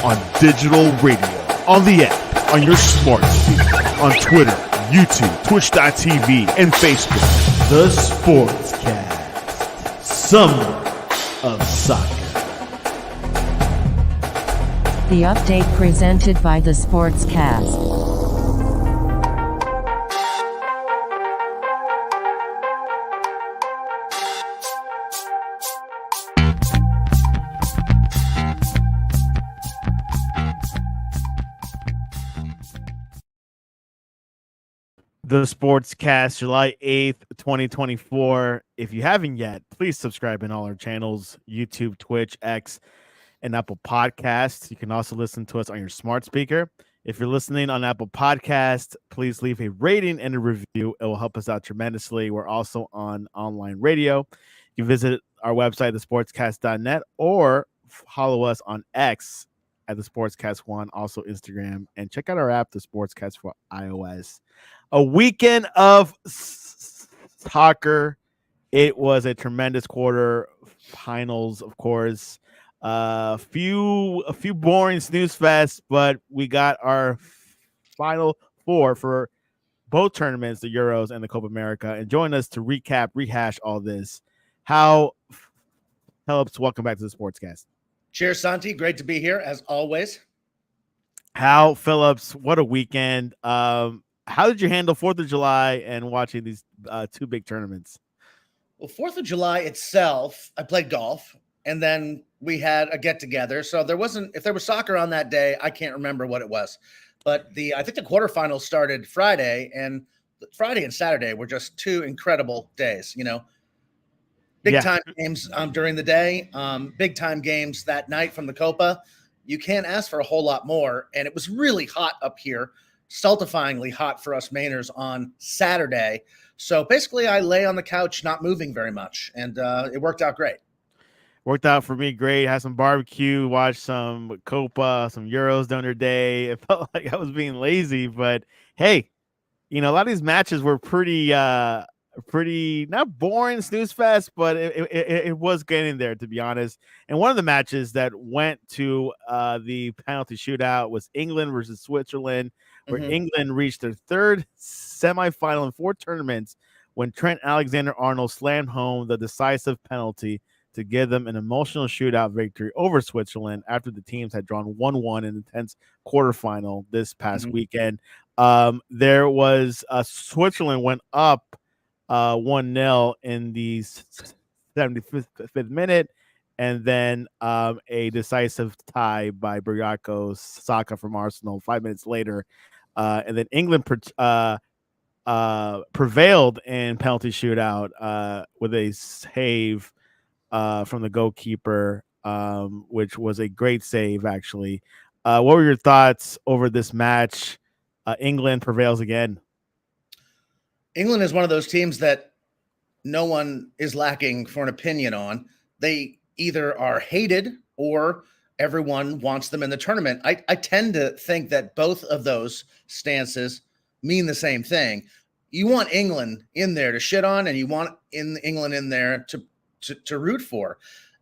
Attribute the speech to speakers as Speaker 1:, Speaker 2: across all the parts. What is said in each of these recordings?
Speaker 1: on digital radio, on the app, on your smart speaker, on Twitter, YouTube, Twitch.tv, and Facebook. The Sportscast. Summer of Soccer.
Speaker 2: The update presented by the Sportscast.
Speaker 1: The Sportscast, July 8th, 2024. If you haven't yet, please subscribe in all our channels, YouTube, Twitch, X, and Apple Podcasts. You can also listen to us on your smart speaker. If you're listening on Apple Podcasts, please leave a rating and a review. It will help us out tremendously. We're also on online radio. You can visit our website, thesportscast.net, or follow us on X at the Sportscast1, also Instagram, and check out our app, the Sportscast for iOS. A weekend of soccer. It was a tremendous quarter finals, of course. A few boring snooze fests, but we got our final four for both tournaments, the Euros and the Copa America. And join us to recap, rehash all this. Phillips, welcome back to the Sportscast.
Speaker 3: Cheers, Santi. Great to be here, as always.
Speaker 1: Phillips, what a weekend. How did you handle 4th of July and watching these two big tournaments?
Speaker 3: Well, 4th of July itself, I played golf, and then we had a get-together. So if there was soccer on that day, I can't remember what it was. But I think the quarterfinals started Friday, and Friday and Saturday were just two incredible days, Big-time games during the day, big-time games that night from the Copa. You can't ask for a whole lot more, and it was really hot up here. Stultifyingly hot for us Mainers on Saturday. So basically I lay on the couch, not moving very much. And it worked out great.
Speaker 1: Worked out for me great. Had some barbecue, watched some Copa, some Euros the other day. It felt like I was being lazy, but hey, a lot of these matches were pretty not boring snooze fest, but it was getting there, to be honest. And one of the matches that went to the penalty shootout was England versus Switzerland, where England reached their third semifinal in 4 tournaments when Trent Alexander-Arnold slammed home the decisive penalty to give them an emotional shootout victory over Switzerland after the teams had drawn 1-1 in the tense quarterfinal this past weekend. There was Switzerland went up 1-0 in the 75th minute, and then a decisive tie by Bukayo Saka from Arsenal 5 minutes later. And then England prevailed in penalty shootout with a save from the goalkeeper, which was a great save, actually. What were your thoughts over this match? England prevails again.
Speaker 3: England is one of those teams that no one is lacking for an opinion on. They either are hated or everyone wants them in the tournament. I tend to think that both of those stances mean the same thing. You want England in there to shit on, and you want England in there to root for.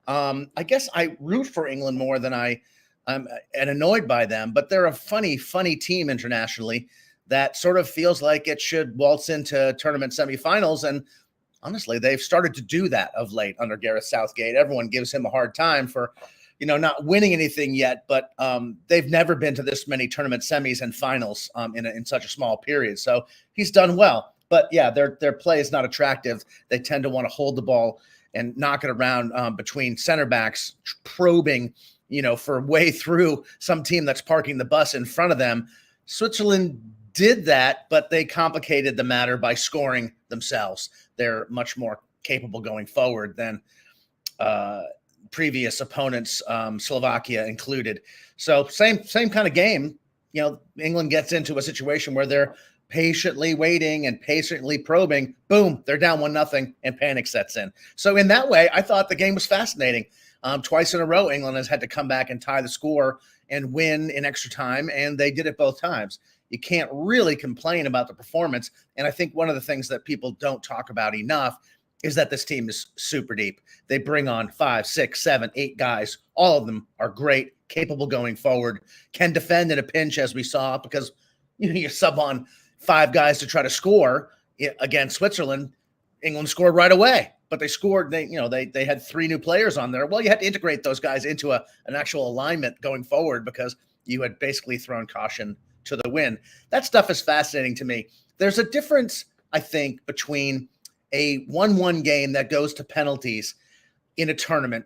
Speaker 3: I guess I root for England more than I'm annoyed by them, but they're a funny team internationally that sort of feels like it should waltz into tournament semifinals. And honestly, they've started to do that of late under Gareth Southgate. Everyone gives him a hard time for, not winning anything yet, but they've never been to this many tournament semis and finals in such a small period. So he's done well. But yeah, their play is not attractive. They tend to want to hold the ball and knock it around between center backs, probing, for way through some team that's parking the bus in front of them. Switzerland did that, but they complicated the matter by scoring themselves. They're much more capable going forward than previous opponents, Slovakia included. So same kind of game. England gets into a situation where they're patiently waiting and patiently probing. Boom, they're down 1-0 and panic sets in. So in that way, I thought the game was fascinating. Twice in a row, England has had to come back and tie the score and win in extra time, and they did it both times. You can't really complain about the performance. And I think one of the things that people don't talk about enough is that this team is super deep. They bring on 5, 6, 7, 8 guys. All of them are great, capable going forward, can defend in a pinch, as we saw, because you sub on 5 guys to try to score against Switzerland. England scored right away, but they scored. They had 3 new players on there. Well, you had to integrate those guys into an actual alignment going forward because you had basically thrown caution to the wind. That stuff is fascinating to me. There's a difference, I think, between a 1-1 game that goes to penalties in a tournament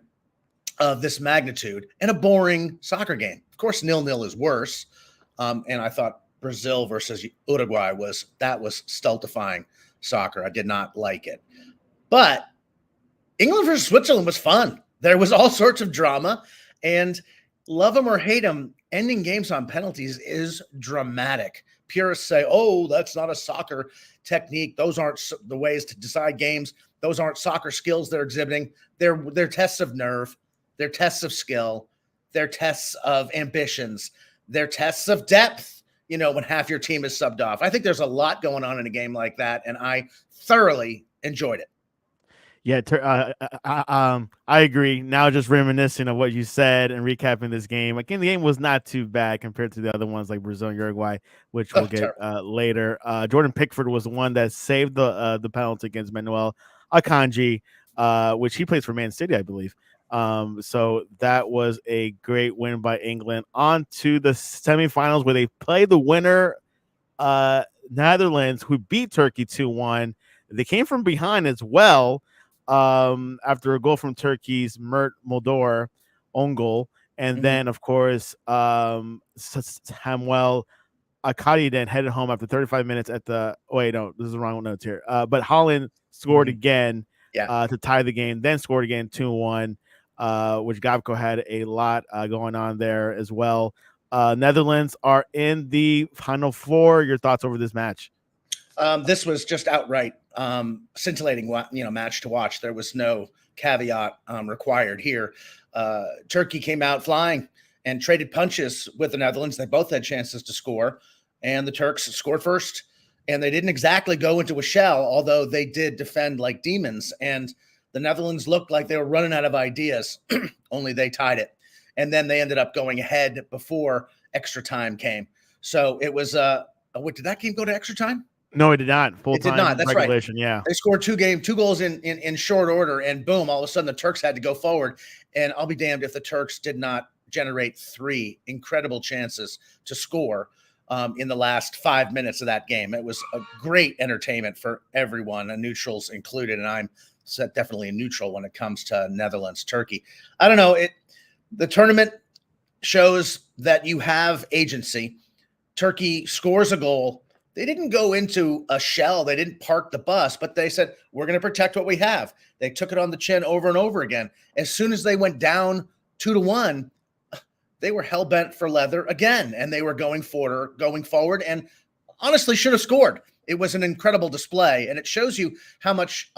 Speaker 3: of this magnitude and a boring soccer game. Of course, 0-0 is worse. And I thought Brazil versus Uruguay was stultifying soccer. I did not like it. But England versus Switzerland was fun. There was all sorts of drama. And love them or hate them, ending games on penalties is dramatic. Purists say, oh, that's not a soccer technique. Those aren't the ways to decide games. Those aren't soccer skills they're exhibiting. They're tests of nerve. They're tests of skill. They're tests of ambitions. They're tests of depth, when half your team is subbed off. I think there's a lot going on in a game like that, and I thoroughly enjoyed it.
Speaker 1: Yeah, I agree. Now, just reminiscing of what you said and recapping this game, again, the game was not too bad compared to the other ones like Brazil and Uruguay, which we'll get later. Jordan Pickford was the one that saved the penalty against Manuel Akanji, which he plays for Man City, I believe. So that was a great win by England. On to the semifinals where they play the winner, Netherlands, who beat Turkey 2-1. They came from behind as well. After a goal from Turkey's Mert Moldor own goal. And then, of course, Samuel Akadi then headed home after 35 minutes at the – wait, no, this is the wrong notes here. But Holland scored again to tie the game, then scored again 2-1, which Gabko had a lot going on there as well. Netherlands are in the Final Four. Your thoughts over this match?
Speaker 3: This was just outright scintillating, match to watch. There was no caveat required here. Turkey came out flying and traded punches with the Netherlands. They both had chances to score, and the Turks scored first. And they didn't exactly go into a shell, although they did defend like demons. And the Netherlands looked like they were running out of ideas, only they tied it. And then they ended up going ahead before extra time came. So it was did that game go to extra time?
Speaker 1: No, it did not. Full
Speaker 3: it did
Speaker 1: time
Speaker 3: not. That's
Speaker 1: regulation,
Speaker 3: right.
Speaker 1: Yeah.
Speaker 3: They scored 2 goals in short order, and boom, all of a sudden the Turks had to go forward. And I'll be damned if the Turks did not generate 3 incredible chances to score in the last 5 minutes of that game. It was a great entertainment for everyone, neutrals included, and I'm definitely a neutral when it comes to Netherlands, Turkey. I don't know. The tournament shows that you have agency. Turkey scores a goal. They didn't go into a shell. They didn't park the bus, but they said, we're going to protect what we have. They took it on the chin over and over again. As soon as they went down 2-1, they were hell-bent for leather again, and they were going forward, and honestly should have scored. It was an incredible display, and it shows you how much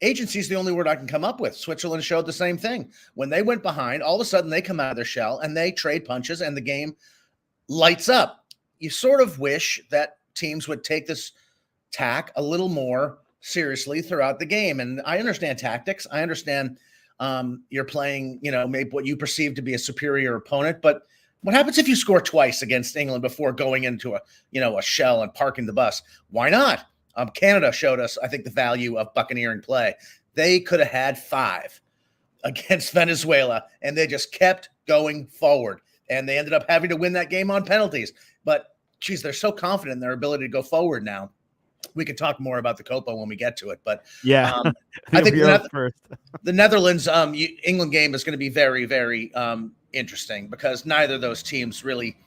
Speaker 3: agency is the only word I can come up with. Switzerland showed the same thing. When they went behind, all of a sudden they come out of their shell, and they trade punches, and the game lights up. You sort of wish that teams would take this tack a little more seriously throughout the game. And I understand tactics. I understand you're playing, maybe what you perceive to be a superior opponent. But what happens if you score twice against England before going into a shell and parking the bus? Why not? Canada showed us, I think, the value of buccaneering play. They could have had 5 against Venezuela, and they just kept going forward. And they ended up having to win that game on penalties. But, geez, they're so confident in their ability to go forward now. We can talk more about the Copa when we get to it. But
Speaker 1: yeah,
Speaker 3: I think the Netherlands England game is going to be very, very interesting because neither of those teams really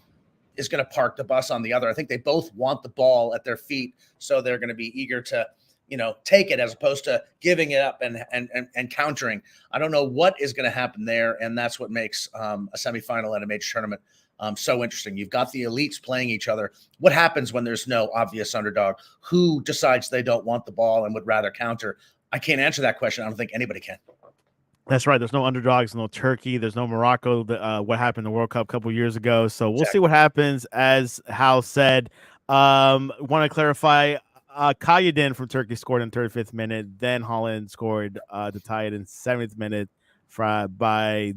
Speaker 3: is going to park the bus on the other. I think they both want the ball at their feet, so they're going to be eager to take it as opposed to giving it up and countering. I don't know what is going to happen there, and that's what makes a semifinal at a major tournament so interesting. You've got the elites playing each other. What happens when there's no obvious underdog? Who decides they don't want the ball and would rather counter? I can't answer that question. I don't think anybody can.
Speaker 1: That's right. There's no underdogs, no Turkey. There's no Morocco. What happened in the World Cup a couple years ago. So we'll see what happens. As Hal said, want to clarify, Kayyadin from Turkey scored in 35th minute. Then Holland scored to tie it in 70th minute by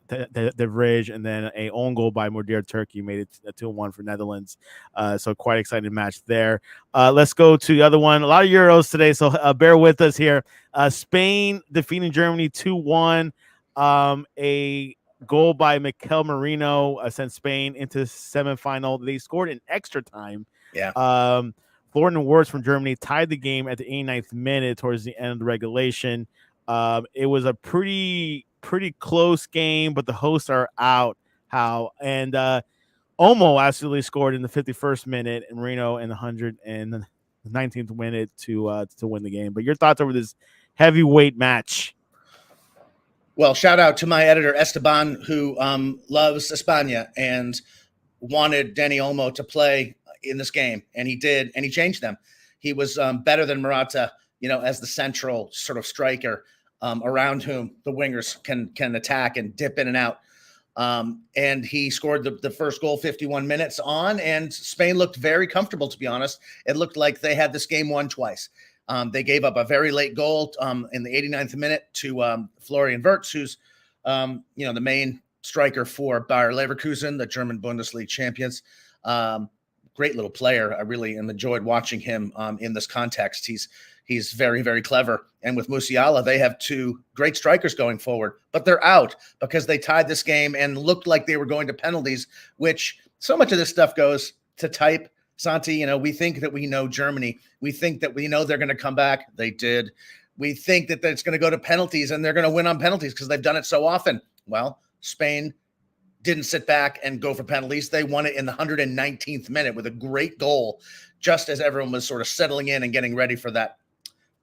Speaker 1: the Ridge, and then a own goal by Modir Turkey made it a 2-1 for Netherlands. So quite exciting match there. Let's go to the other one. A lot of Euros today, so bear with us here. Spain defeating Germany 2-1. A goal by Mikel Merino sent Spain into the semifinal. They scored in extra time.
Speaker 3: Yeah.
Speaker 1: Florian Wirtz from Germany tied the game at the 89th minute towards the end of the regulation. It was a pretty close game, but the hosts are out. And Omo absolutely scored in the 51st minute, and Marino in the 119th minute to win the game. But your thoughts over this heavyweight match?
Speaker 3: Well, shout out to my editor Esteban, who loves España and wanted Dani Olmo to play in this game, and he did, and he changed them. He was better than Morata, as the central sort of striker around whom the wingers can attack and dip in and out. And he scored the first goal 51 minutes on, and Spain looked very comfortable, to be honest. It looked like they had this game won twice. They gave up a very late goal in the 89th minute to Florian Wirtz, who's the main striker for Bayer Leverkusen, the German Bundesliga champions. Great little player. I really enjoyed watching him in this context. He's very, very clever. And with Musiala, they have two great strikers going forward, but they're out because they tied this game and looked like they were going to penalties, which so much of this stuff goes to type. Santi, we think that we know Germany. We think that we know they're going to come back. They did. We think that it's going to go to penalties and they're going to win on penalties because they've done it so often. Well, Spain didn't sit back and go for penalties. They won it in the 119th minute with a great goal, just as everyone was sort of settling in and getting ready for that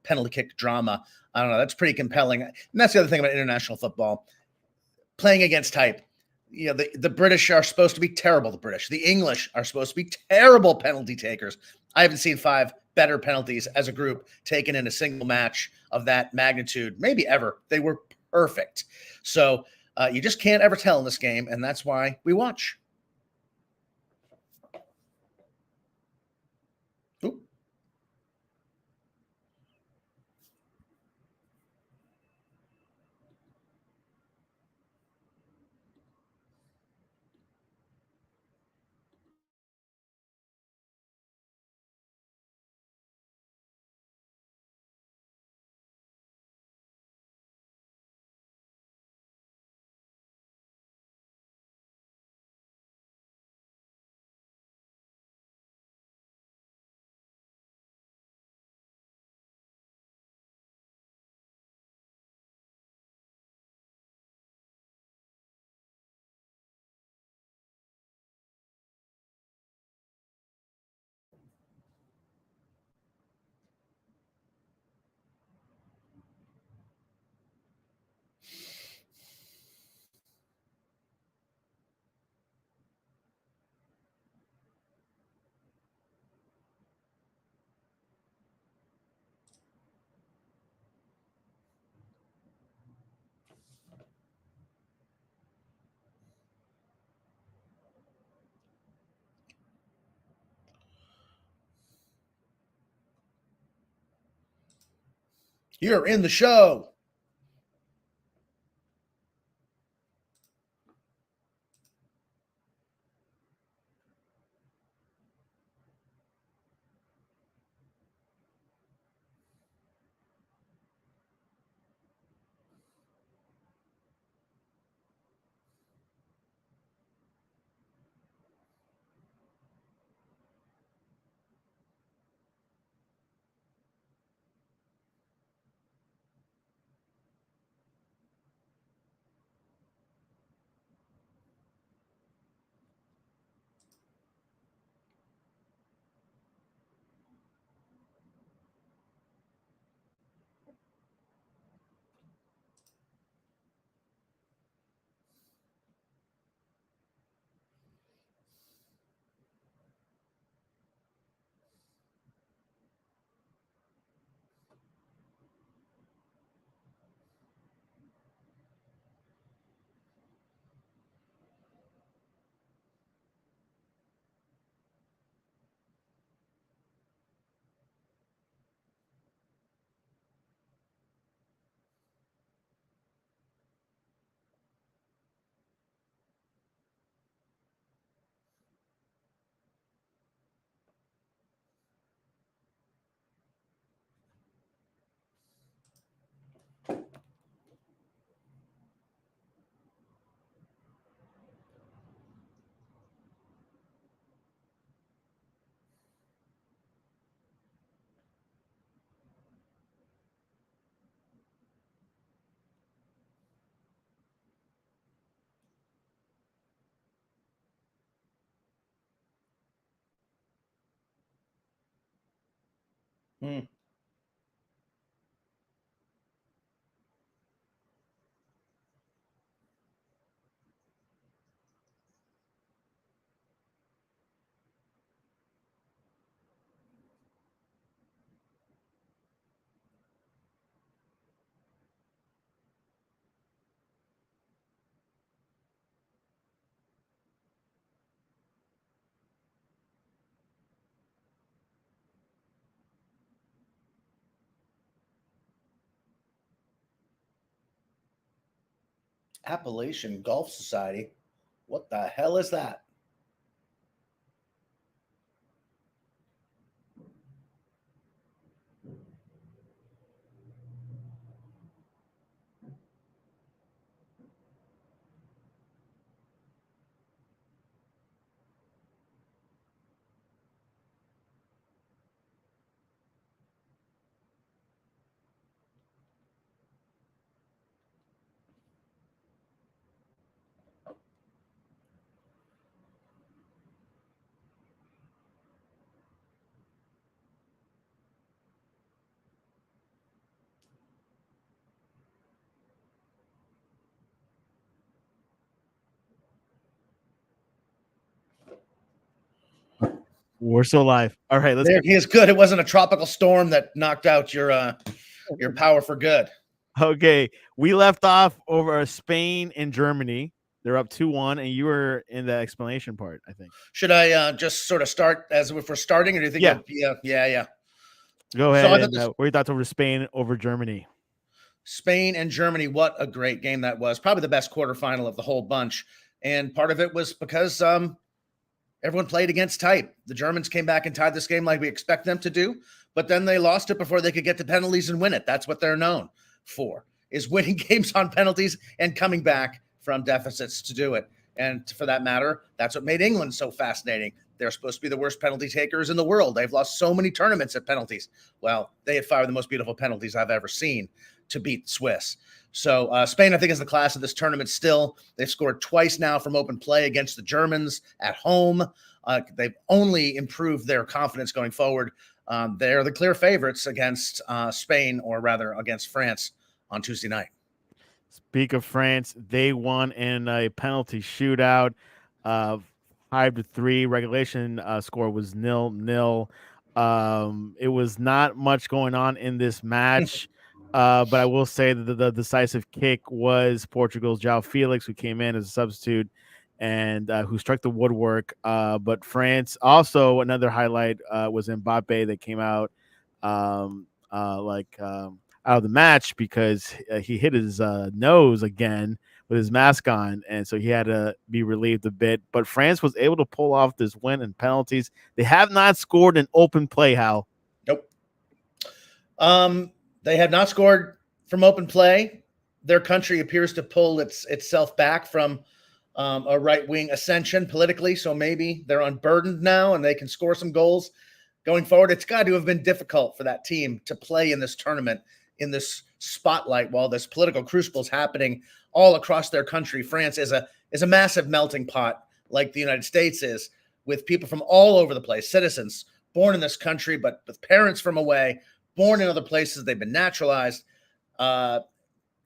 Speaker 3: penalty kick drama. I don't know. That's pretty compelling. And that's the other thing about international football. Playing against type. The British are supposed to be terrible. The British. The English are supposed to be terrible penalty takers. I haven't seen 5 better penalties as a group taken in a single match of that magnitude, maybe ever. They were perfect. So you just can't ever tell in this game, and that's why we watch. Ooh. You're in the show. Hmm. Appalachian Golf Society. What the hell is that?
Speaker 1: We're still live. All right, let's
Speaker 3: There
Speaker 1: get
Speaker 3: he is. Good. It wasn't a tropical storm that knocked out your power for good.
Speaker 1: okay. We left off over Spain and Germany. They're up 2-1, and you were in the explanation part, I think.
Speaker 3: Should I just sort of start as if we're starting, or do you think
Speaker 1: Yeah.
Speaker 3: yeah.
Speaker 1: Go
Speaker 3: So
Speaker 1: ahead
Speaker 3: I thought
Speaker 1: and
Speaker 3: this
Speaker 1: what are your thoughts over Spain over Germany?
Speaker 3: Spain and Germany, what a great game that was. Probably the best quarterfinal of the whole bunch. And part of it was because everyone played against type. The Germans came back and tied this game like we expect them to do, but then they lost it before they could get to penalties and win it. That's what they're known for, is winning games on penalties and coming back from deficits to do it. And for that matter, that's what made England so fascinating. They're supposed to be the worst penalty takers in the world. They've lost so many tournaments at penalties. Well, they had fired the most beautiful penalties I've ever seen to beat Swiss. So Spain, I think, is the class of this tournament still. They've scored twice now from open play against the Germans at home. They've only improved their confidence going forward. They're the clear favorites against Spain, or rather against France on Tuesday night.
Speaker 1: Speak of France, they won in a penalty shootout. 5-3. Regulation score was 0-0. It was not much going on in this match. But I will say that the decisive kick was Portugal's João Felix, who came in as a substitute and who struck the woodwork. But France also, another highlight was Mbappe that came out out of the match because he hit his nose again with his mask on, and so he had to be relieved a bit. But France was able to pull off this win in penalties. They have not scored an open play, Hal.
Speaker 3: Nope. They have not scored from open play. Their country appears to pull itself back from a right wing ascension politically. So maybe they're unburdened now and they can score some goals going forward. It's got to have been difficult for that team to play in this tournament, in this spotlight, while this political crucible is happening all across their country. France is a massive melting pot, like the United States is, with people from all over the place, citizens born in this country, but with parents from away, born in other places. They've been naturalized. And,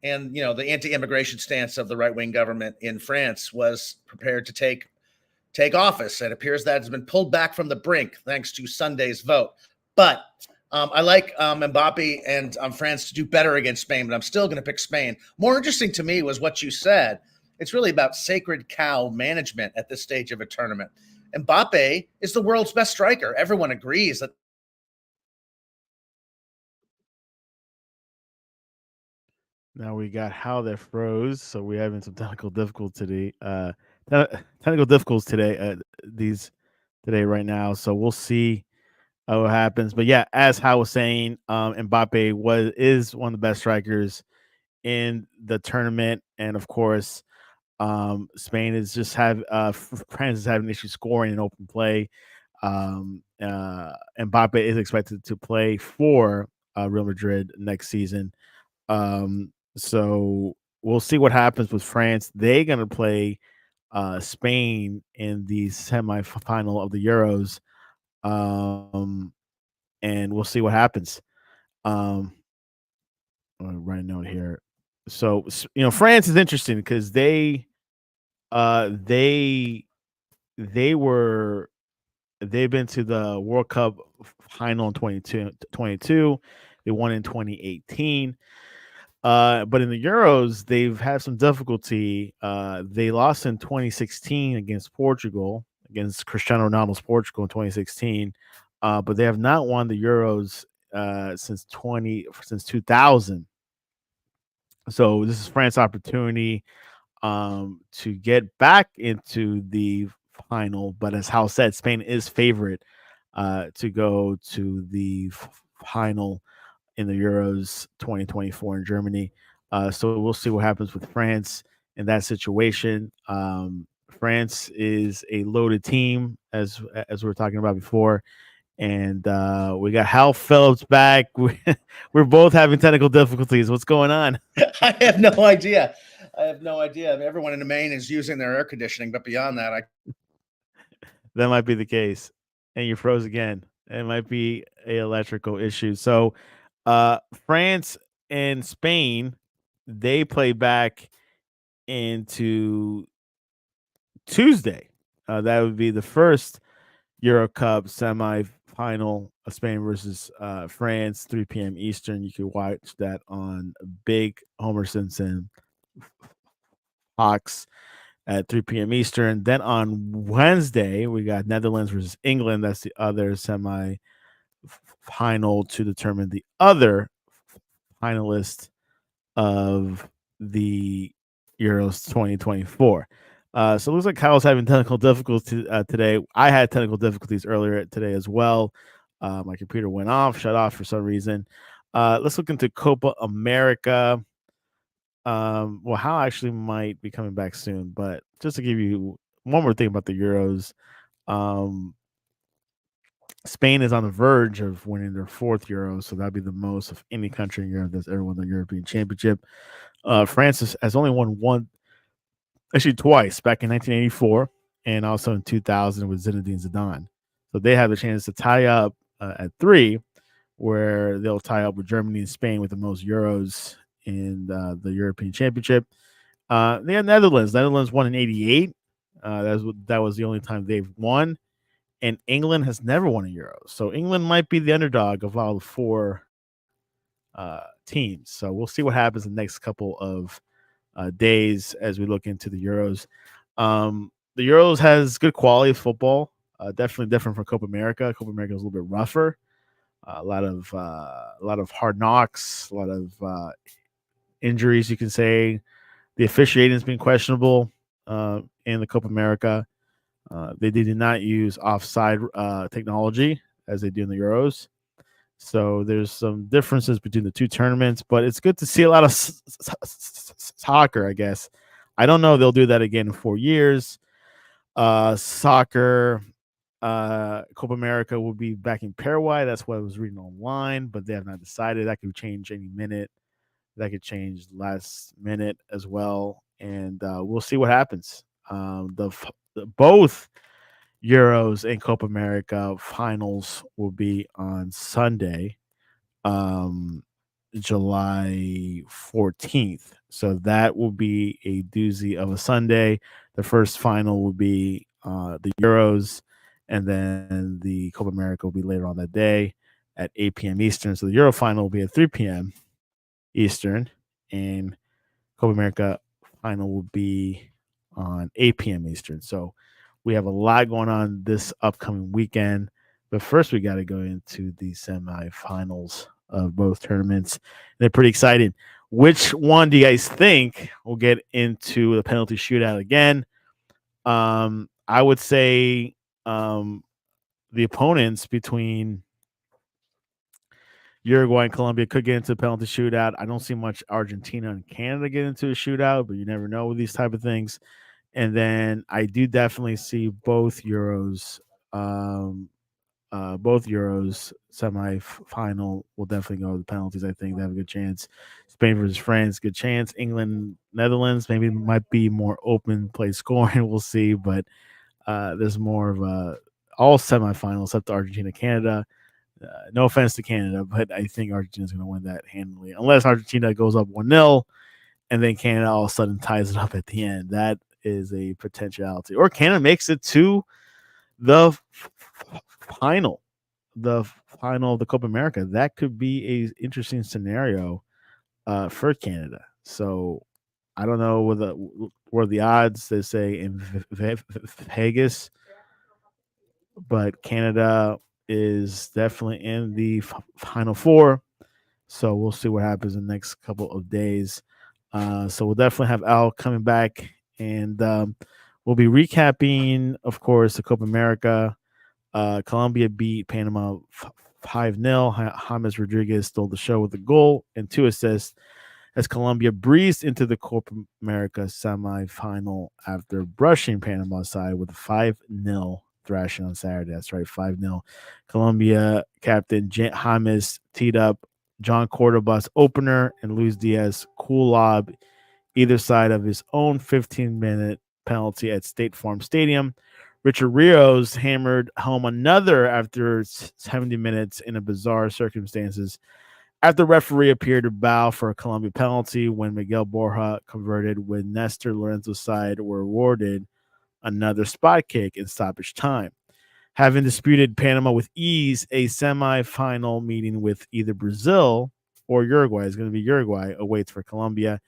Speaker 3: the anti-immigration stance of the right-wing government in France was prepared to take office. It appears that has been pulled back from the brink thanks to Sunday's vote. But I like Mbappe and France to do better against Spain, but I'm still going to pick Spain. More interesting to me was what you said. It's really about sacred cow management at this stage of a tournament. Mbappe is the world's best striker. Everyone agrees that.
Speaker 1: Now we got how that froze, so we're having some technical difficulty. Technical difficulties today. These today right now, so we'll see what happens. But yeah, as Hal was saying, Mbappe is one of the best strikers in the tournament, and of course, Spain is just France is having issues scoring in open play. Mbappe is expected to play for Real Madrid next season. So we'll see what happens with France. They're gonna play Spain in the semifinal of the Euros. and we'll see what happens. Um, I'm gonna write a note here. So France is interesting because they they were they've been to the World Cup final in 22. They won in 2018. But in the Euros, they've had some difficulty. They lost in 2016 against Portugal, against Cristiano Ronaldo's Portugal in 2016. But they have not won the Euros since 2000. So this is France's opportunity to get back into the final. But as Hal said, Spain is favorite to go to the final in the Euros 2024 in Germany. So we'll see what happens with France in that situation. France is a loaded team, as we were talking about before, and we got Hal Phillips back. We're both having technical difficulties. What's going on?
Speaker 3: I have no idea. I have no idea. I mean, everyone in Maine is using their air conditioning, but beyond that,
Speaker 1: That might be the case. And you froze again. It might be a electrical issue. So France and Spain, they play back into Tuesday. That would be the first Euro Cup semi-final of Spain versus France, 3 p.m. Eastern. You can watch that on Big Homer Simpson Fox at 3 p.m. Eastern. Then on Wednesday, we got Netherlands versus England. That's the other semi-final to determine the other finalist of the Euros 2024. So it looks like Kyle's having technical difficulties today. I had technical difficulties earlier today as well. My computer went off, shut off for some reason. Let's look into Copa America. Well, Hal actually might be coming back soon, but just to give you one more thing about the Euros, Spain is on the verge of winning their fourth Euro, so that'd be the most of any country in Europe that's ever won the European Championship. France has only won one, actually twice, back in 1984 and also in 2000 with Zinedine Zidane. So they have a chance to tie up at 3, where they'll tie up with Germany and Spain with the most Euros in the European Championship. They have Netherlands. Netherlands won in '88. That was the only time they've won, and England has never won a Euro. So England might be the underdog of all the 4 teams. So we'll see what happens in the next couple of days as we look into the Euros. The Euros has good quality of football. Definitely different from Copa America. Copa America is a little bit rougher. A lot of hard knocks, a lot of injuries. You can say the officiating has been questionable in the Copa America. They did not use offside technology as they do in the Euros. So there's some differences between the two tournaments, but it's good to see a lot of soccer, I guess. I don't know if they'll do that again in 4 years. Soccer, Copa America will be back in Paraguay. That's what I was reading online, but they have not decided. That could change any minute. That could change last minute as well, and we'll see what happens. Both Euros and Copa America finals will be on Sunday, July 14th. So that will be a doozy of a Sunday. The first final will be the Euros, and then the Copa America will be later on that day at 8 p.m. Eastern. So the Euro final will be at 3 p.m. Eastern, and Copa America final will be on 8 p.m. Eastern. So we have a lot going on this upcoming weekend. But first, we got to go into the semifinals of both tournaments. They're pretty exciting. Which one do you guys think will get into the penalty shootout again? I would say the opponents between Uruguay and Colombia could get into the penalty shootout. I don't see much Argentina and Canada get into a shootout, but you never know with these type of things. And then I do definitely see both Euros semi-final will definitely go to the penalties. I think they have a good chance. Spain versus France, good chance. England, Netherlands, maybe might be more open play scoring. We'll see, but there's more of a all semifinals except Argentina, Canada. No offense to Canada, but I think Argentina's going to win that handily, unless Argentina goes up 1-0 and then Canada all of a sudden ties it up at the end. That is a potentiality. Or Canada makes it to the final, the final of the Copa America. That could be a interesting scenario for Canada. So I don't know where the odds they say in Vegas, but Canada is definitely in the final four. So we'll see what happens in the next couple of days. So we'll definitely have Al coming back, and we'll be recapping, of course, the Copa America. Colombia beat Panama 5-0. James Rodriguez stole the show with a goal and 2 assists as Colombia breezed into the Copa America semifinal after brushing Panama aside with a 5-0 thrashing on Saturday. That's right, 5-0. Colombia captain James teed up John Cordoba's opener and Luis Diaz cool lob either side of his own 15-minute penalty at State Farm Stadium. Richard Rios hammered home another after 70 minutes in a bizarre circumstances after the referee appeared to bow for a Colombia penalty when Miguel Borja converted when Nestor Lorenzo's side were awarded another spot kick in stoppage time. Having disputed Panama with ease, a semifinal meeting with either Brazil or Uruguay, is going to be Uruguay, awaits for Colombia,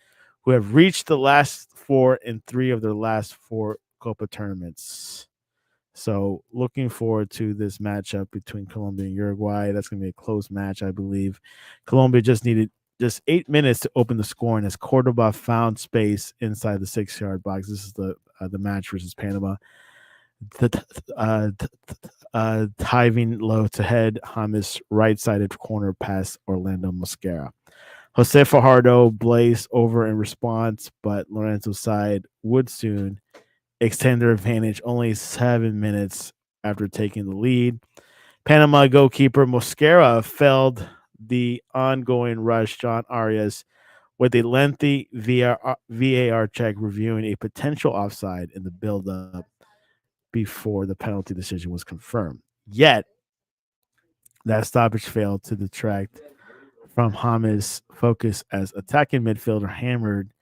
Speaker 1: who have reached the last 4 in 3 of their last 4 Copa tournaments. So looking forward to this matchup between Colombia and Uruguay. That's going to be a close match, I believe. Colombia just needed just 8 minutes to open the scoring as Cordoba found space inside the 6-yard box. This is the match versus Panama. Diving low to head, James right-sided corner past Orlando Mosquera. Jose Fajardo blazed over in response, but Lorenzo's side would soon extend their advantage only 7 minutes after taking the lead. Panama goalkeeper Mosquera failed the ongoing rush John Arias with a lengthy VAR check reviewing a potential offside in the build-up before the penalty decision was confirmed. Yet, that stoppage failed to detract from James' focus as attacking midfielder hammered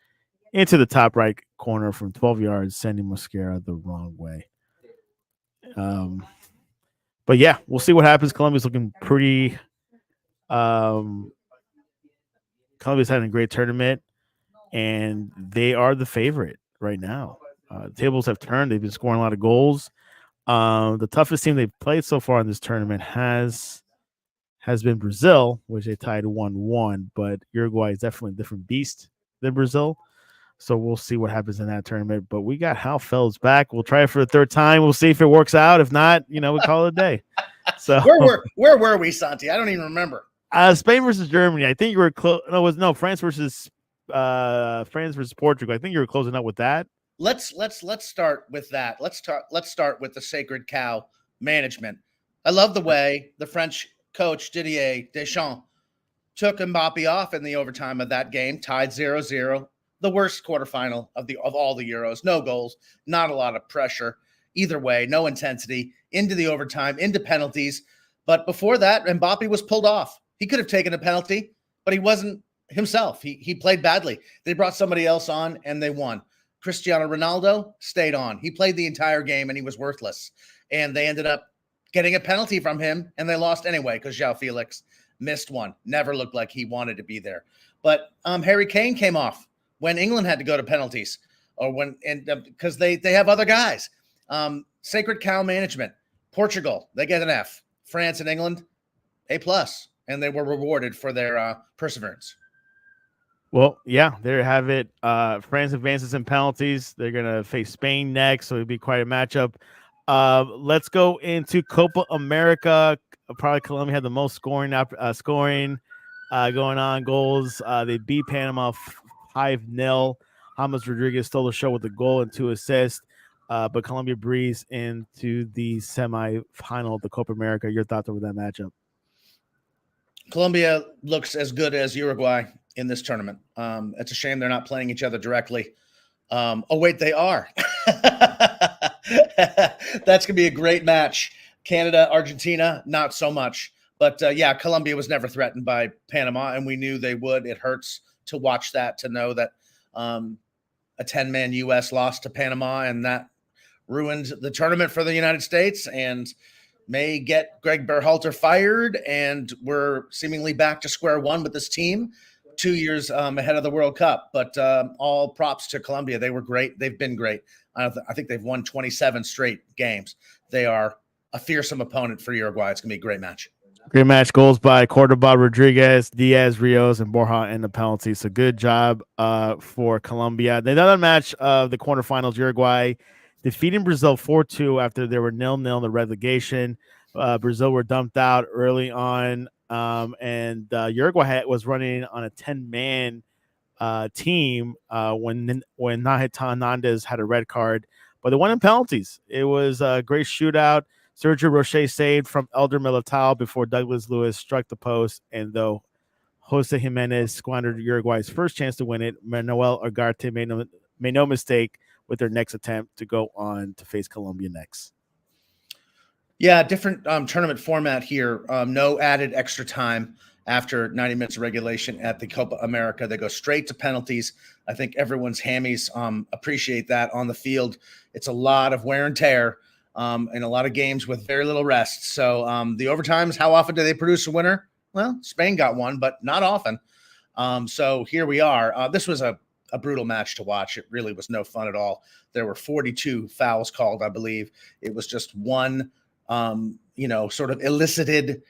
Speaker 1: into the top right corner from 12 yards, sending Mosquera the wrong way. But yeah, we'll see what happens. Colombia's looking pretty. Colombia's having a great tournament, and they are the favorite right now. Tables have turned. They've been scoring a lot of goals. The toughest team they've played so far in this tournament has been Brazil, which they tied 1-1. But Uruguay is definitely a different beast than Brazil. So we'll see what happens in that tournament. But we got Hal Phillips back. We'll try it for the 3rd time. We'll see if it works out. If not, we call it a day. So
Speaker 3: where were we, Santi? I don't even remember.
Speaker 1: Spain versus Germany. I think you were close. No, France versus Portugal. I think you were closing up with that.
Speaker 3: Let's start with that. Let's start with the sacred cow management. I love the way the French coach Didier Deschamps took Mbappe off in the overtime of that game, tied 0-0. The worst quarterfinal of all the Euros. No goals, not a lot of pressure. Either way, no intensity. Into the overtime, into penalties. But before that, Mbappe was pulled off. He could have taken a penalty, but he wasn't himself. He played badly. They brought somebody else on, and they won. Cristiano Ronaldo stayed on. He played the entire game, and he was worthless. And they ended up getting a penalty from him, and they lost anyway because João Felix missed one. Never looked like he wanted to be there. But Harry Kane came off when England had to go to penalties, or because they have other guys. Sacred cow management. Portugal, they get an F. France and England, A+, and they were rewarded for their perseverance.
Speaker 1: Well, yeah, there you have it. France advances in penalties. They're going to face Spain next, so it'll be quite a matchup. Let's go into Copa America. Probably Colombia had the most scoring going on, goals. They beat Panama 5-0. James Rodriguez stole the show with a goal and 2 assists. But Colombia breezed into the semifinal of the Copa America. Your thoughts over that matchup?
Speaker 3: Colombia looks as good as Uruguay in this tournament. It's a shame they're not playing each other directly. Oh, wait, they are. That's going to be a great match. Canada, Argentina, not so much. But yeah, Colombia was never threatened by Panama, and we knew they would. It hurts to watch that, to know that a 10-man U.S. lost to Panama, and that ruined the tournament for the United States and may get Greg Berhalter fired. And we're seemingly back to square one with this team 2 years ahead of the World Cup. But all props to Colombia. They were great. They've been great. I think they've won 27 straight games. They are a fearsome opponent for Uruguay. It's going to be a great match.
Speaker 1: Great match. Goals by Cordoba, Rodriguez, Diaz, Rios, and Borja in the penalty. So good job for Colombia. The other match of the quarterfinals, Uruguay defeating Brazil 4-2 after they were 0-0 in the relegation. Brazil were dumped out early on, and Uruguay was running on a 10-man team when Nahitan Hernandez had a red card, but they won in penalties. It was a great shootout. Sergio Rocher saved from Elder Militao before Douglas Lewis struck the post, and though Jose Jimenez squandered Uruguay's first chance to win it, Manuel Ugarte made no mistake with their next attempt to go on to face Colombia next.
Speaker 3: Yeah, different tournament format here. No added extra time after 90 minutes of regulation at the Copa America. They go straight to penalties. I think everyone's hammies appreciate that on the field. It's a lot of wear and tear in a lot of games with very little rest. So the overtimes, how often do they produce a winner? Well, Spain got one, but not often. So here we are. This was a brutal match to watch. It really was no fun at all. There were 42 fouls called, I believe. It was just one, sort of elicited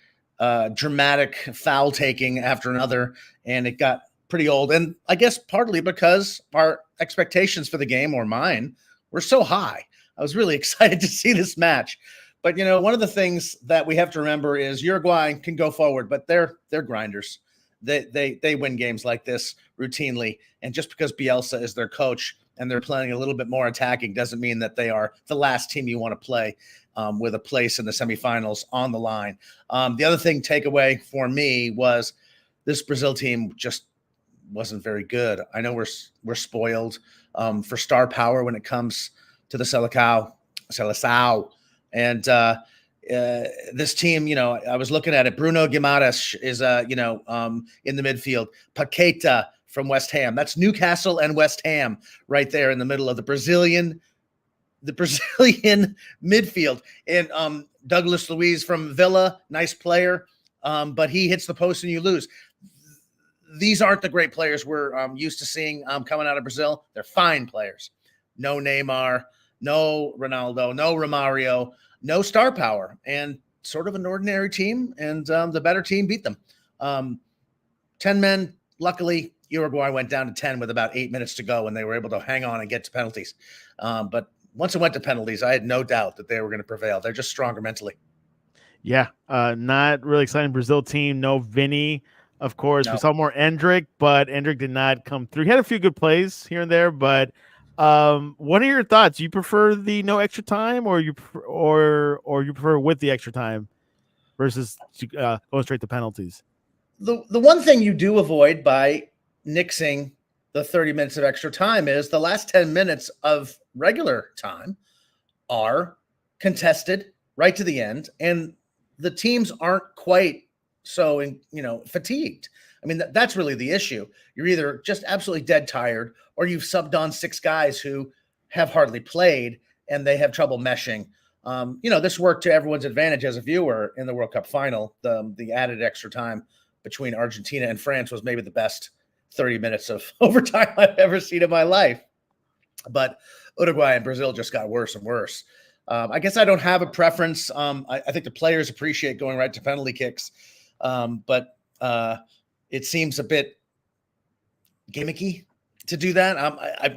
Speaker 3: dramatic foul taking after another, and it got pretty old. And I guess partly because our expectations for the game, or mine, were so high. I was really excited to see this match. But, one of the things that we have to remember is Uruguay can go forward, but they're grinders. They win games like this routinely. And just because Bielsa is their coach and they're playing a little bit more attacking doesn't mean that they are the last team you want to play with a place in the semifinals on the line. The other takeaway for me was this Brazil team just wasn't very good. I know we're spoiled for star power when it comes to the Seleção. And this team, I was looking at it. Bruno Guimaraes is, in the midfield. Paqueta from West Ham. That's Newcastle and West Ham right there in the middle of the Brazilian midfield. And Douglas Luiz from Villa, nice player, but he hits the post and you lose. These aren't the great players we're used to seeing coming out of Brazil. They're fine players. No Neymar, no Ronaldo, no Romario, no star power, and sort of an ordinary team, and the better team beat them. 10 men, luckily, Uruguay went down to 10 with about 8 minutes to go, and they were able to hang on and get to penalties. But once it went to penalties, I had no doubt that they were going to prevail. They're just stronger mentally.
Speaker 1: Yeah, not really exciting Brazil team. No Vinny, of course. No. We saw more Endrick, but Endrick did not come through. He had a few good plays here and there, but what are your thoughts? You prefer the no extra time, or you prefer with the extra time versus going straight to penalties?
Speaker 3: The one thing you do avoid by nixing the 30 minutes of extra time is the last 10 minutes of regular time are contested right to the end, and the teams aren't quite so fatigued. I mean, that's really the issue. You're either just absolutely dead tired, or you've subbed on 6 guys who have hardly played and they have trouble meshing. This worked to everyone's advantage as a viewer in the World Cup final. The added extra time between Argentina and France was maybe the best 30 minutes of overtime I've ever seen in my life. But Uruguay and Brazil just got worse and worse. I guess I don't have a preference. I think the players appreciate going right to penalty kicks. But it seems a bit gimmicky to do that.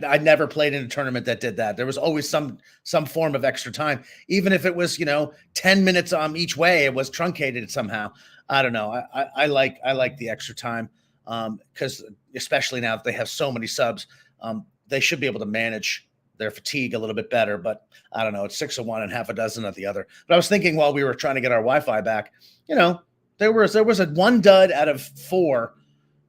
Speaker 3: I never played in a tournament that did that. There was always some form of extra time, even if it was 10 minutes each way. It was truncated somehow. I don't know. I like the extra time because especially now that they have so many subs, they should be able to manage their fatigue a little bit better. But I don't know. It's 6 of one and half a dozen of the other. But I was thinking while we were trying to get our Wi-Fi back, there was a one dud out of 4.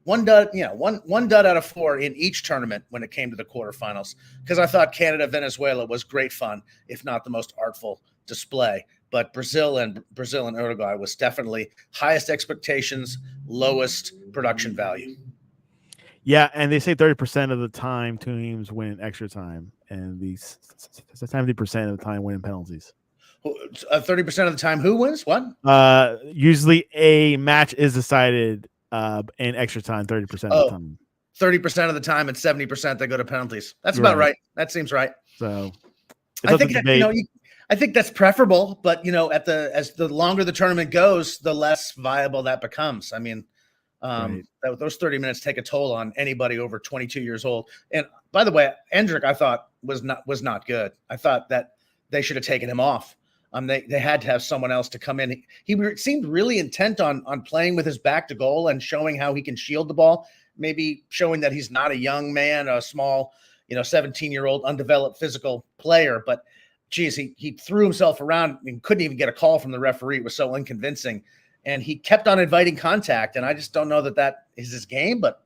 Speaker 3: One dud out of 4 in each tournament when it came to the quarterfinals, because I thought Canada-Venezuela was great fun, if not the most artful display. but Brazil and Uruguay was definitely highest expectations, lowest production value.
Speaker 1: Yeah, and they say 30% of the time teams win in extra time, and these 70% of the time win in penalties.
Speaker 3: 30% of the time, who wins? What?
Speaker 1: Usually a match is decided in extra time 30% of the time.
Speaker 3: 30% of the time and 70% they go to penalties. That's
Speaker 1: Right.
Speaker 3: about right. That seems right.
Speaker 1: So
Speaker 3: I think I think that's preferable, but as the longer the tournament goes, the less viable that becomes. I mean,
Speaker 1: right.
Speaker 3: those 30 minutes take a toll on anybody over 22 years old. And by the way, Endrick, I thought was not good. I thought that they should have taken him off. They had to have someone else to come in. He seemed really intent on playing with his back to goal and showing how he can shield the ball, maybe showing that he's not a young man, a small, 17-year-old undeveloped physical player. But geez, he threw himself around and couldn't even get a call from the referee. It was so unconvincing. And he kept on inviting contact. And I just don't know that is his game, but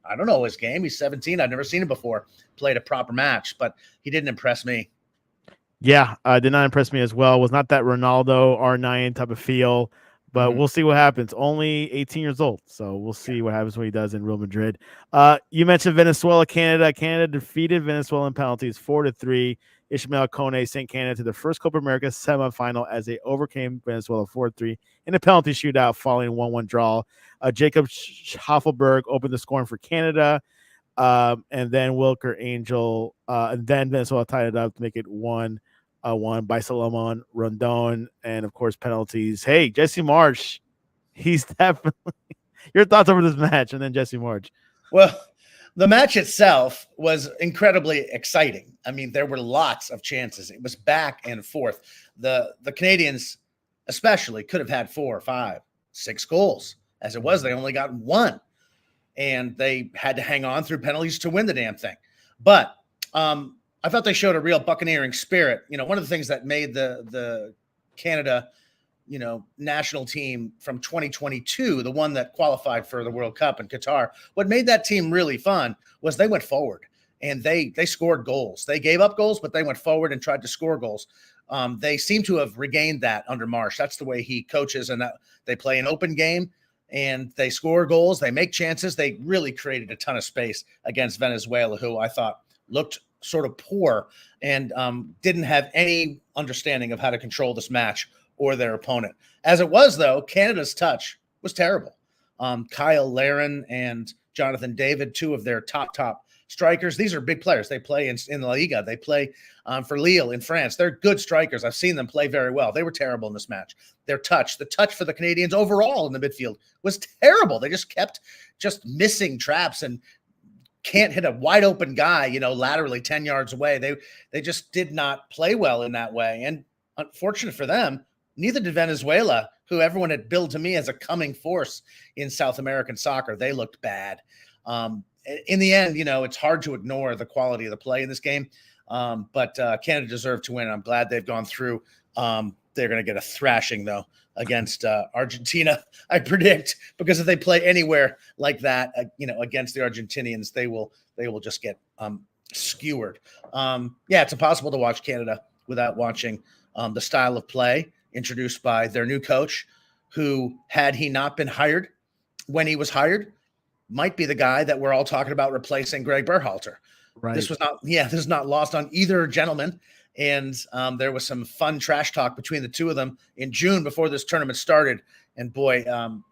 Speaker 3: I don't know his game. He's 17. I've never seen him before, played a proper match, but he didn't impress me.
Speaker 1: Yeah, did not impress me as well. Was not that Ronaldo R9 type of feel, but we'll see what happens. Only 18 years old, so we'll see what happens when he does in Real Madrid. You mentioned Venezuela, Canada. Canada defeated Venezuela in penalties 4-3. Ishmael Kone sent Canada to the first Copa America semifinal as they overcame Venezuela 4-3 in a penalty shootout following a 1-1 draw. Jacob Schaffelberg opened the scoring for Canada. And then Wilker Angel, and then Venezuela tied it up to make it 1-1 by Solomon Rondon, and of course penalties. Hey, Jesse Marsch, he's definitely your thoughts over this match, and then Jesse Marsch.
Speaker 3: Well, the match itself was incredibly exciting. I mean, there were lots of chances. It was back and forth. The Canadians especially could have had 4, 5, 6 goals. As it was, they only got 1. And they had to hang on through penalties to win the damn thing. But I thought they showed a real buccaneering spirit. One of the things that made the Canada, national team from 2022, the one that qualified for the World Cup in Qatar, what made that team really fun was they went forward and they scored goals. They gave up goals, but they went forward and tried to score goals. They seem to have regained that under Marsch. That's the way he coaches, and that they play an open game. And they score goals. They make chances. They really created a ton of space against Venezuela, who I thought looked sort of poor and didn't have any understanding of how to control this match or their opponent. As it was, though, Canada's touch was terrible. Kyle Larin and Jonathan David, 2 of their top strikers. These are big players. They play in La Liga. They play for Lille in France. They're good strikers. I've seen them play very well. They were terrible in this match. The touch for the Canadians overall in the midfield was terrible. They just kept missing traps and can't hit a wide open guy, laterally 10 yards away. They just did not play well in that way. And unfortunate for them, neither did Venezuela, who everyone had billed to me as a coming force in South American soccer. They looked bad. In the end, it's hard to ignore the quality of the play in this game. But Canada deserved to win. I'm glad they've gone through. They're going to get a thrashing, though, against Argentina, I predict, because if they play anywhere like that, against the Argentinians, they will just get skewered. It's impossible to watch Canada without watching the style of play introduced by their new coach, who, had he not been hired when he was hired, might be the guy that we're all talking about replacing Greg Berhalter. Right. This is not lost on either gentleman. And there was some fun trash talk between the two of them in June before this tournament started. And boy,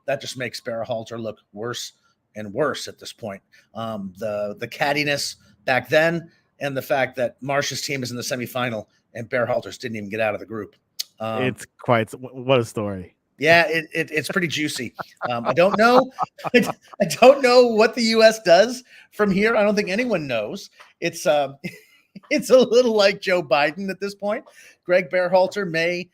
Speaker 3: that just makes Berhalter look worse and worse at this point. The cattiness back then, and the fact that Marsch's team is in the semifinal and Berhalter's didn't even get out of the group.
Speaker 1: It's quite what a story.
Speaker 3: Yeah, it's pretty juicy. I don't know. I don't know what the U.S. does from here. I don't think anyone knows. It's a little like Joe Biden at this point. Greg Berhalter may,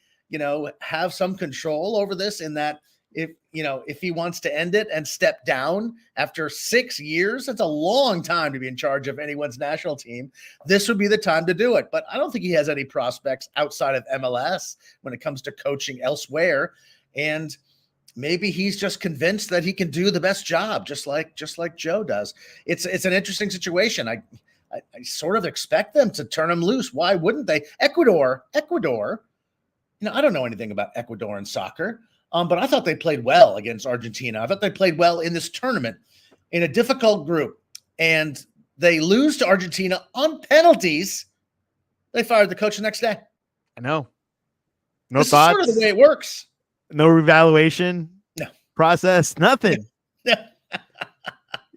Speaker 3: have some control over this, in that if he wants to end it and step down after 6 years, that's a long time to be in charge of anyone's national team. This would be the time to do it. But I don't think he has any prospects outside of MLS when it comes to coaching elsewhere. And maybe he's just convinced that he can do the best job, just like Joe does. It's an interesting situation. I sort of expect them to turn him loose. Why wouldn't they? Ecuador, I don't know anything about Ecuadorian soccer, but I thought they played well against Argentina. I thought they played well in this tournament in a difficult group, and they lose to Argentina on penalties. They fired the coach the next day.
Speaker 1: I know. No
Speaker 3: This
Speaker 1: thoughts.
Speaker 3: is sort of the way it works.
Speaker 1: No reevaluation.
Speaker 3: No
Speaker 1: process. Nothing.
Speaker 3: No.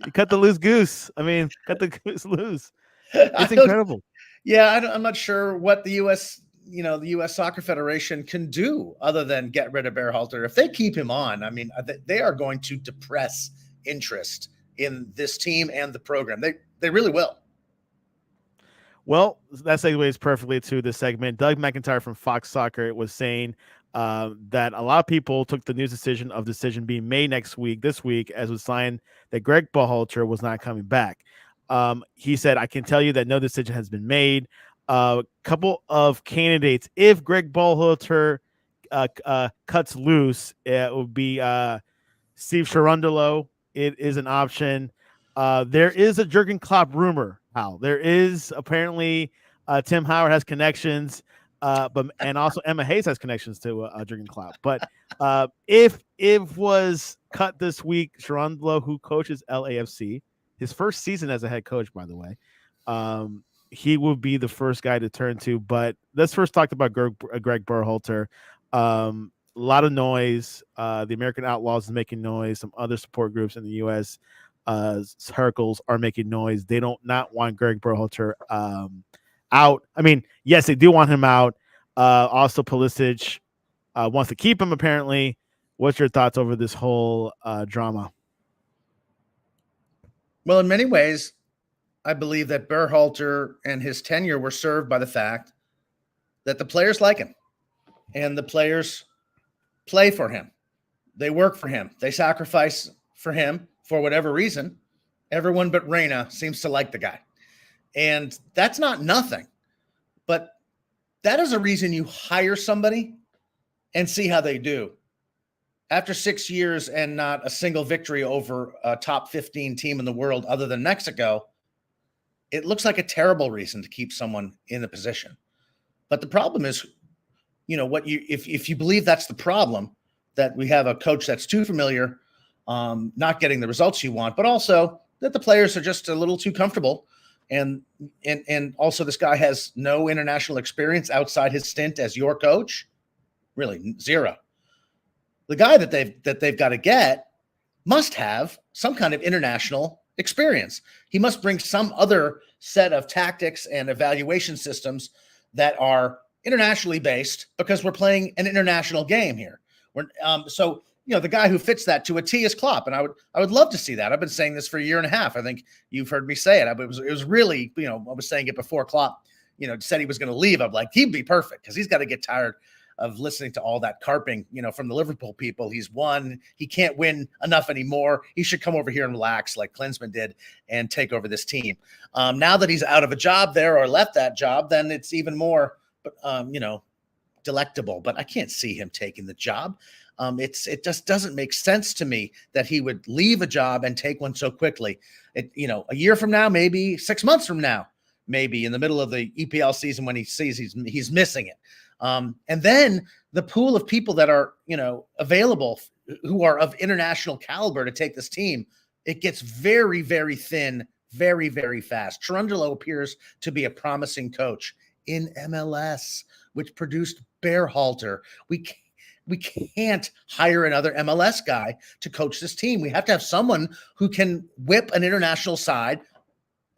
Speaker 1: You cut the loose goose. I mean, cut the goose loose. It's incredible.
Speaker 3: Yeah, I'm not sure what the U.S. The U.S. Soccer Federation can do other than get rid of Berhalter. If they keep him on, I mean, they are going to depress interest in this team and the program. They really will.
Speaker 1: Well, that segues perfectly to the segment. Doug McIntyre from Fox Soccer was saying that a lot of people took the news decision being made this week, as was signed that Greg Berhalter was not coming back. He said, I can tell you that no decision has been made. A couple of candidates, if Greg Berhalter cuts loose, it would be Steve Cherundolo. It is an option. There is a Jurgen Klopp rumor, Hal. There is apparently Tim Howard has connections, and also Emma Hayes has connections to Jurgen Klopp. But if was cut this week, Cherundolo, who coaches LAFC, his first season as a head coach, by the way, he would be the first guy to turn to. But let's first talk about Greg Berhalter. A lot of noise. The American Outlaws is making noise. Some other support groups in the U.S. Circles are making noise. They don't not want Greg Berhalter out. I mean, yes, they do want him out. Also, Pulisic wants to keep him, apparently. What's your thoughts over this whole drama?
Speaker 3: Well, in many ways, I believe that Berhalter and his tenure were served by the fact that the players like him and the players play for him. They work for him. They sacrifice for him for whatever reason. Everyone but Reina seems to like the guy. And that's not nothing. But that is a reason you hire somebody and see how they do. After 6 years and not a single victory over a top 15 team in the world other than Mexico, it looks like a terrible reason to keep someone in the position. But the problem is, if you believe that's the problem, that we have a coach that's too familiar, not getting the results you want, but also that the players are just a little too comfortable. And also this guy has no international experience outside his stint as your coach. Really, zero. The guy that they've got to get must have some kind of international experience. He must bring some other set of tactics and evaluation systems that are internationally based, because we're playing an international game here. So the guy who fits that to a T is Klopp, and I would love to see that. I've been saying this for a year and a half. I think you've heard me say it. It was really, I was saying it before Klopp, said he was going to leave. I'm like, he'd be perfect, because he's got to get tired of listening to all that carping, from the Liverpool people. He's won. He can't win enough anymore. He should come over here and relax like Klinsmann did and take over this team. Now that he's out of a job there or left that job, then it's even more, delectable. But I can't see him taking the job. It just doesn't make sense to me that he would leave a job and take one so quickly. A year from now, maybe 6 months from now, maybe in the middle of the EPL season when he sees he's missing it. And then the pool of people that are, available who are of international caliber to take this team, it gets very, very thin, very, very fast. Cherundolo appears to be a promising coach in MLS, which produced Berhalter. We can't hire another MLS guy to coach this team. We have to have someone who can whip an international side.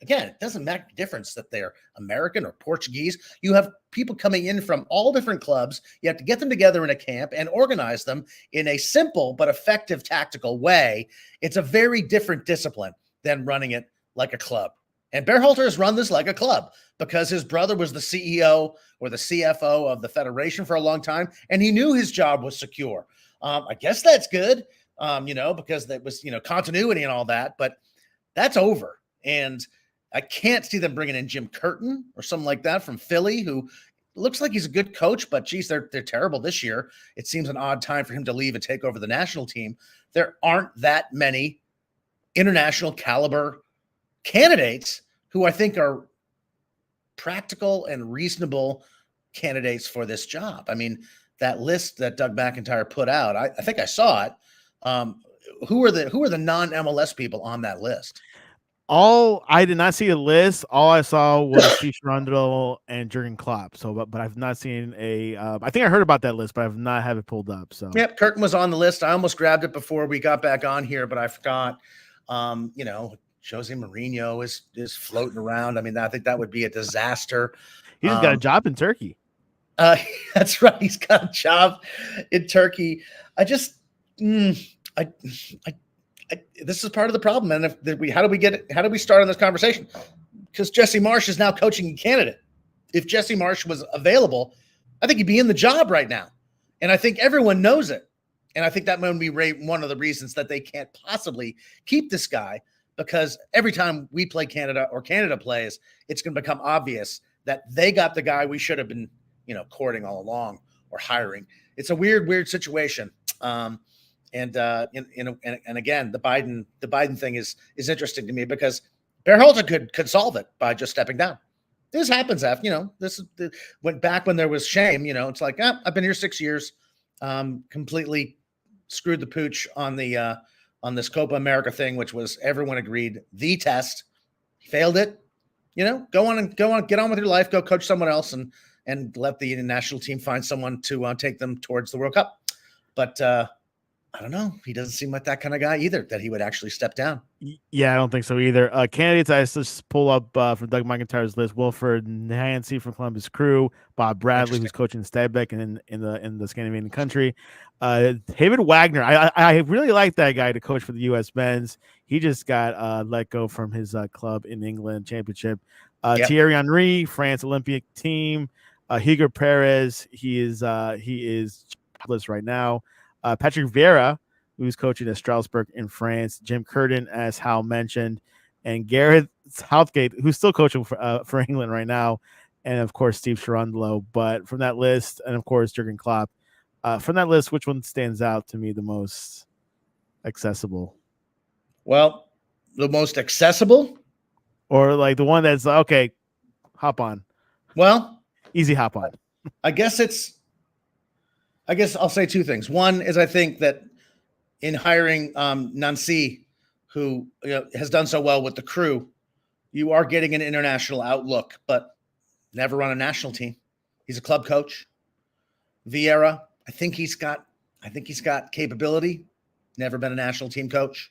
Speaker 3: Again, it doesn't make a difference that they're American or Portuguese. You have people coming in from all different clubs. You have to get them together in a camp and organize them in a simple but effective tactical way. It's a very different discipline than running it like a club. And Berhalter has run this like a club because his brother was the CEO or the CFO of the federation for a long time, and he knew his job was secure. I guess that's good, because that was, continuity and all that, but that's over. And I can't see them bringing in Jim Curtin or something like that from Philly, who looks like he's a good coach, but geez, they're terrible this year. It seems an odd time for him to leave and take over the national team. There aren't that many international caliber candidates who I think are practical and reasonable candidates for this job. I mean, that list that Doug McIntyre put out. I think I saw it. Who are the non-MLS people on that list?
Speaker 1: I did not see a list. All I saw was Steve Cherundolo and Jurgen Klopp. So, but I've not seen a. I think I heard about that list, but I've not have it pulled up. So,
Speaker 3: yep, Curtin was on the list. I almost grabbed it before we got back on here, but I forgot. Jose Mourinho is floating around. I mean, I think that would be a disaster.
Speaker 1: He just got a job in Turkey.
Speaker 3: That's right. He's got a job in Turkey. This is part of the problem. And how do we start on this conversation? Because Jesse Marsch is now coaching in Canada. If Jesse Marsch was available, I think he'd be in the job right now. And I think everyone knows it. And I think that might be one of the reasons that they can't possibly keep this guy, because every time we play Canada or Canada plays, it's going to become obvious that they got the guy we should have been, courting all along or hiring. It's a weird situation. And again, the Biden thing is interesting to me, because Berhalter could solve it by just stepping down. This happens after, went back when there was shame, it's like, I've been here 6 years, completely screwed the pooch on this Copa America thing, which was, everyone agreed, the test. He failed it. Go on, get on with your life, go coach someone else, and let the national team find someone to take them towards the World Cup. But I don't know. He doesn't seem like that kind of guy either, that he would actually step down.
Speaker 1: Yeah, I don't think so either. Candidates I just pull up from Doug McIntyre's list: Wilfred Nancy from Columbus Crew, Bob Bradley, who's coaching Stadbeck in the Scandinavian country, David Wagner. I really like that guy to coach for the U.S. men's. He just got let go from his club in England championship. Thierry Henry, France Olympic team. Hugo Perez, he is jobless right now. Patrick Vieira, who's coaching at Strasbourg in France, Jim Curtin, as Hal mentioned, and Gareth Southgate, who's still coaching for England right now, and of course Steve Cherundolo. But from that list, and of course Jurgen Klopp, from that list, which one stands out to me the most accessible?
Speaker 3: Well, the most accessible,
Speaker 1: or like the one that's okay, hop on.
Speaker 3: Well,
Speaker 1: easy hop on.
Speaker 3: I guess I'll say two things. One is, I think that in hiring Nancy, who has done so well with the Crew, you are getting an international outlook, but never run a national team. He's a club coach. Vieira, I think he's got capability. Never been a national team coach.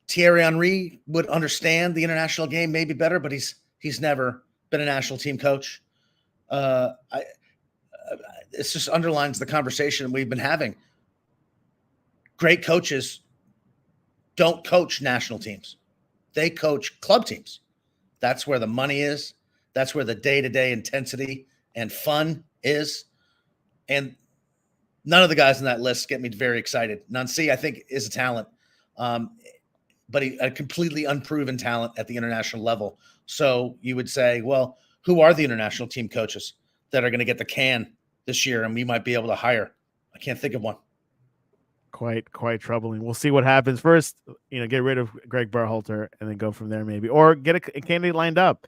Speaker 3: Thierry Henry would understand the international game maybe better, but he's never been a national team coach. It just underlines the conversation we've been having. Great coaches don't coach national teams. They coach club teams. That's where the money is. That's where the day-to-day intensity and fun is. And none of the guys on that list get me very excited. Nancy, I think, is a talent, but a completely unproven talent at the international level. So you would say, well, who are the international team coaches that are going to get the can this year and we might be able to hire? I can't think of one.
Speaker 1: Quite troubling. We'll see what happens. First, get rid of Greg Berhalter and then go from there maybe. Or get a candidate lined up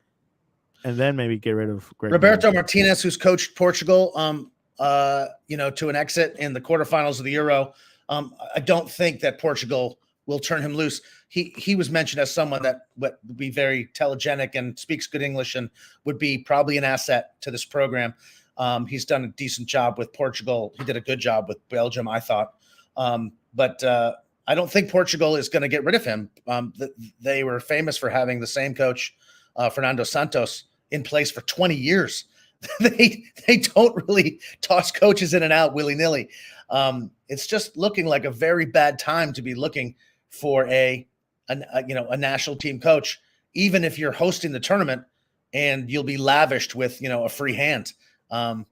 Speaker 1: and then maybe get rid of Greg
Speaker 3: Roberto
Speaker 1: Berhalter.
Speaker 3: Martinez, who's coached Portugal, to an exit in the quarterfinals of the Euro. I don't think that Portugal will turn him loose. He was mentioned as someone that would be very telegenic and speaks good English and would be probably an asset to this program. He's done a decent job with Portugal. He did a good job with Belgium, I thought. But I don't think Portugal is going to get rid of him. They were famous for having the same coach, Fernando Santos, in place for 20 years. They don't really toss coaches in and out willy-nilly. It's just looking like a very bad time to be looking for a national team coach, even if you're hosting the tournament and you'll be lavished with a free hand. I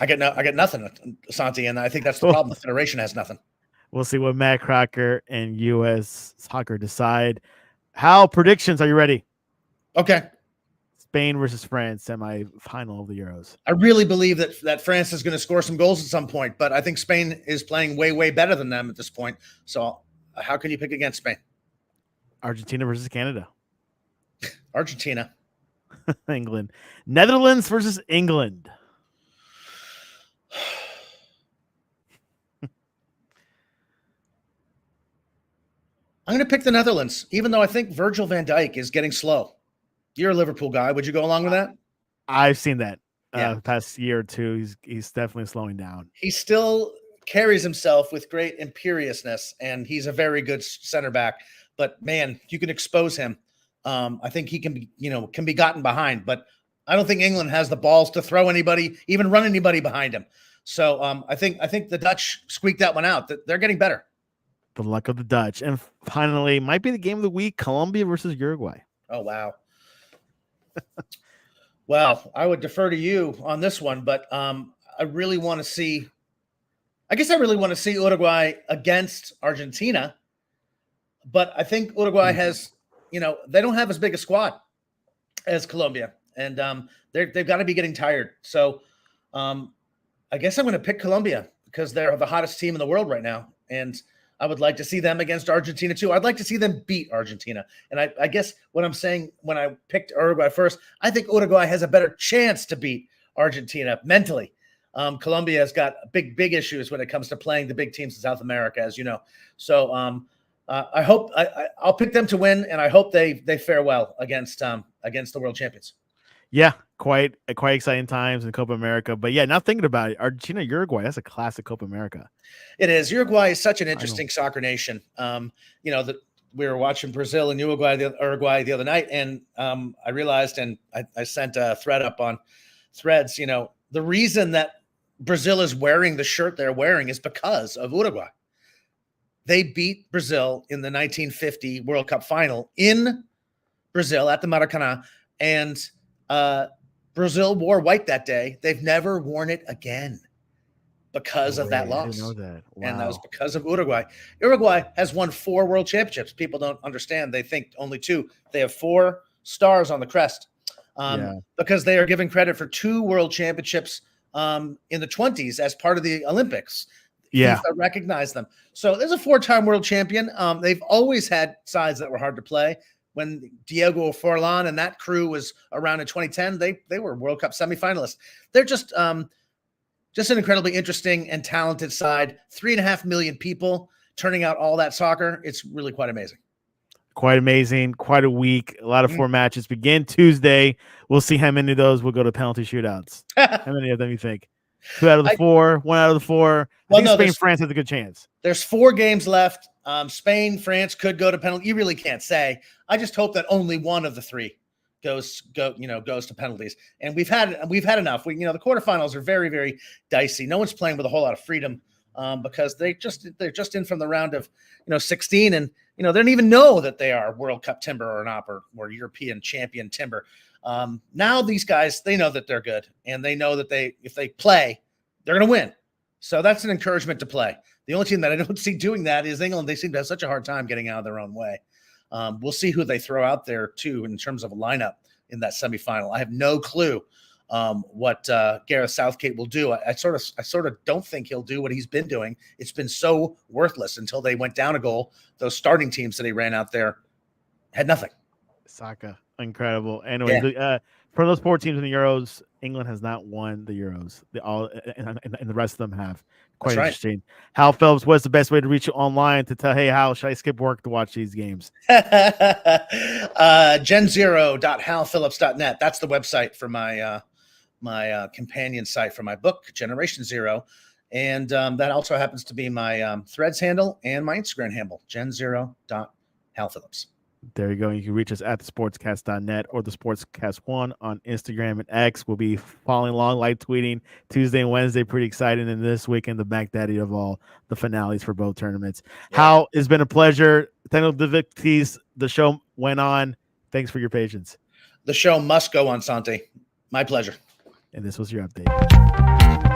Speaker 3: get nothing, Santi, and I think that's the problem. The federation has nothing.
Speaker 1: We'll see what Matt Crocker and U.S. Soccer decide. Hal, predictions? Are you ready?
Speaker 3: Okay.
Speaker 1: Spain versus France, semi-final of the Euros.
Speaker 3: I really believe that France is going to score some goals at some point, but I think Spain is playing way, way better than them at this point. So how can you pick against Spain?
Speaker 1: Argentina versus Canada.
Speaker 3: Argentina.
Speaker 1: England. Netherlands versus England.
Speaker 3: I'm going to pick the Netherlands, even though I think Virgil van Dijk is getting slow. You're a Liverpool guy. Would you go along with that?
Speaker 1: I've seen that
Speaker 3: Yeah.
Speaker 1: past year or two. He's definitely slowing down.
Speaker 3: He still carries himself with great imperiousness, and he's a very good center back. But man, you can expose him. I think he can be gotten behind, but I don't think England has the balls to throw anybody, even run anybody behind him. So I think the Dutch squeaked that one out. They're getting better.
Speaker 1: The luck of the Dutch. And finally, might be the game of the week, Colombia versus Uruguay.
Speaker 3: Oh, wow. Well, I would defer to you on this one, but I really want to see Uruguay against Argentina. But I think Uruguay has, they don't have as big a squad as Colombia, and they've got to be getting tired. So I guess I'm going to pick Colombia because they're the hottest team in the world right now. And I would like to see them against Argentina too. I'd like to see them beat Argentina. And I guess what I'm saying when I picked Uruguay first, I think Uruguay has a better chance to beat Argentina mentally. Colombia has got big issues when it comes to playing the big teams in South America, as you know. So I hope I'll pick them to win, and I hope they fare well against the world champions.
Speaker 1: Yeah, quite exciting times in Copa America. But yeah, now thinking about it, Argentina, Uruguay, that's a classic Copa America.
Speaker 3: It is. Uruguay is such an interesting soccer nation. We were watching Brazil and Uruguay the other night, and I realized, and I sent a thread up on Threads, the reason that Brazil is wearing the shirt they're wearing is because of Uruguay. They beat Brazil in the 1950 World Cup final in Brazil at the Maracanã, and Brazil wore white that day. They've never worn it again because of that loss. I didn't know that. Wow. And that was because of Uruguay. Uruguay has won 4 world championships. People don't understand. They think only 2. They have 4 stars on the crest because they are given credit for 2 world championships in the 20s as part of the Olympics.
Speaker 1: Yeah,
Speaker 3: FIFA recognized them. So there's a 4-time world champion. They've always had sides that were hard to play. When Diego Forlan and that crew was around in 2010, they were World Cup semifinalists. They're just an incredibly interesting and talented side. 3.5 million people turning out all that soccer. It's really quite amazing.
Speaker 1: Quite amazing. Quite a week. A lot of 4 matches begin Tuesday. We'll see how many of those will go to penalty shootouts. How many of them you think? 2 out of the 4, 1 out of the 4. I think Spain, France has a good chance.
Speaker 3: There's 4 games left. Spain, France could go to penalty. You really can't say. I just hope that only one of the 3 goes to penalties. And we've had enough. The quarterfinals are very, very dicey. No one's playing with a whole lot of freedom because they're just in from the round of 16, and they don't even know that they are World Cup timber or not, or European champion timber. Now these guys, they know that they're good, and they know that if they play, they're going to win. So that's an encouragement to play. The only team that I don't see doing that is England. They seem to have such a hard time getting out of their own way. We'll see who they throw out there too in terms of a lineup in that semifinal. I have no clue what Gareth Southgate will do. I sort of don't think he'll do what he's been doing. It's been so worthless until they went down a goal. Those starting teams that he ran out there had nothing.
Speaker 1: Saka, incredible. Anyway, for those 4 teams in the Euros, England has not won the Euros. And the rest of them have. Quite interesting. Hal Phillips, what's the best way to reach you online to tell, hey, Hal, should I skip work to watch these games?
Speaker 3: Gen0.halphillips.net. That's the website for my companion site for my book, Generation Zero. And that also happens to be my Threads handle and my Instagram handle, gen0.halphillips.
Speaker 1: There you go. You can reach us at thesportscast.net or the Sportscast1 on Instagram and X. We'll be following along, live tweeting Tuesday and Wednesday. Pretty exciting. And this weekend, the back daddy of all the finales for both tournaments. Yeah. Hal, it's been a pleasure. Technical difficulties. The show went on. Thanks for your patience.
Speaker 3: The show must go on, Santi. My pleasure.
Speaker 1: And this was your update.